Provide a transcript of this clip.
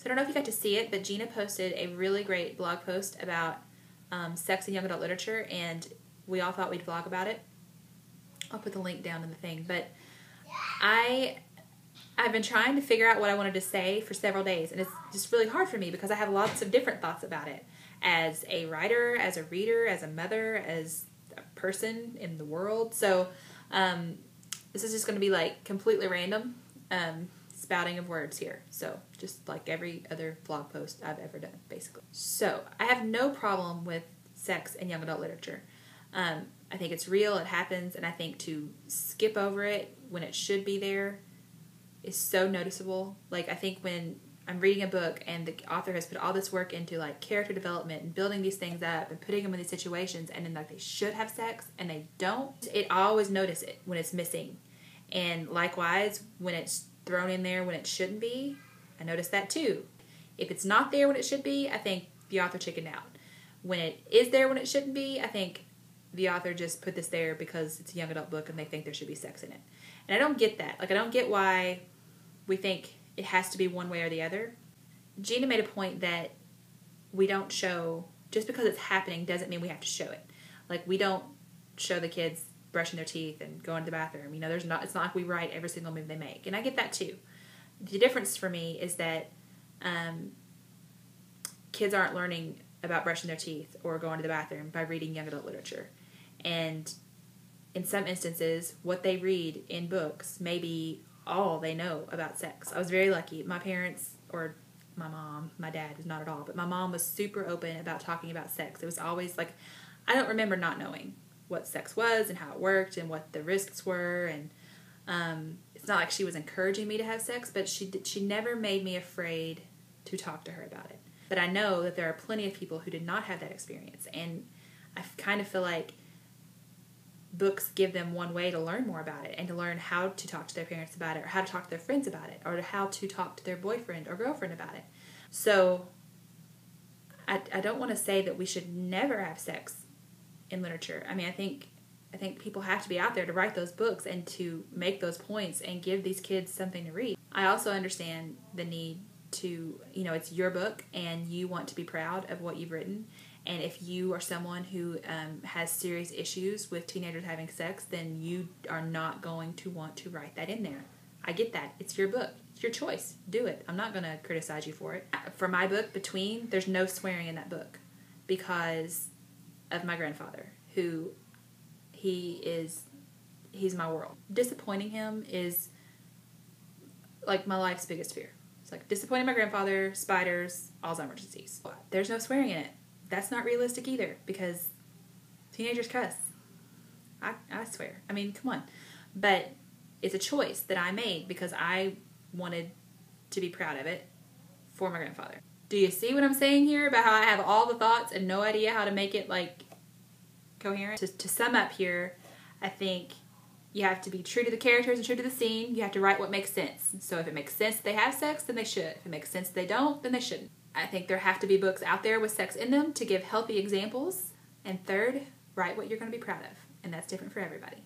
So I don't know if you got to see it, but Gina posted a really great blog post about sex in young adult literature, and we all thought we'd vlog about it. I'll put the link down in the thing. But I've been trying to figure out what I wanted to say for several days, and it's just really hard for me because I have lots of different thoughts about it. As a writer, as a reader, as a mother, as a person in the world. So this is just going to be like completely random spouting of words here. So just like every other blog post I've ever done, basically. So I have no problem with sex in young adult literature. I think it's real, it happens, and I think to skip over it when it should be there is so noticeable. Like, I think when I'm reading a book and the author has put all this work into like character development and building these things up and putting them in these situations, and then like they should have sex and they don't, I always notice it when it's missing. And likewise, when it's thrown in there when it shouldn't be, I notice that too. If it's not there when it should be, I think the author chickened out. When it is there when it shouldn't be, I think the author just put this there because it's a young adult book and they think there should be sex in it. And I don't get that. Like, I don't get why we think it has to be one way or the other. Gina made a point that we don't show, just because it's happening doesn't mean we have to show it. Like, we don't show the kids brushing their teeth and going to the bathroom. You know, it's not like we write every single move they make. And I get that too. The difference for me is that kids aren't learning about brushing their teeth or going to the bathroom by reading young adult literature. And in some instances, what they read in books may be all they know about sex. I was very lucky. My parents, or my mom, my dad was not at all, but my mom was super open about talking about sex. It was always like, I don't remember not knowing what sex was and how it worked and what the risks were. And it's not like she was encouraging me to have sex, but she never made me afraid to talk to her about it. But I know that there are plenty of people who did not have that experience, and I kind of feel like books give them one way to learn more about it and to learn how to talk to their parents about it, or how to talk to their friends about it, or how to talk to their boyfriend or girlfriend about it. So I don't want to say that we should never have sex in literature. I mean, I think people have to be out there to write those books and to make those points and give these kids something to read. I also understand the need to, you know, it's your book and you want to be proud of what you've written. And if you are someone who has serious issues with teenagers having sex, then you are not going to want to write that in there. I get that. It's your book. It's your choice. Do it. I'm not going to criticize you for it. For my book, Between, there's no swearing in that book because of my grandfather, who he's my world. Disappointing him is like my life's biggest fear. It's like disappointing my grandfather, spiders, Alzheimer's disease. There's no swearing in it. That's not realistic either because teenagers cuss. I swear. I mean, come on. But it's a choice that I made because I wanted to be proud of it for my grandfather. Do you see what I'm saying here about how I have all the thoughts and no idea how to make it like coherent? To sum up here, I think you have to be true to the characters and true to the scene. You have to write what makes sense. So if it makes sense that they have sex, then they should. If it makes sense that they don't, then they shouldn't. I think there have to be books out there with sex in them to give healthy examples. And third, write what you're going to be proud of. And that's different for everybody.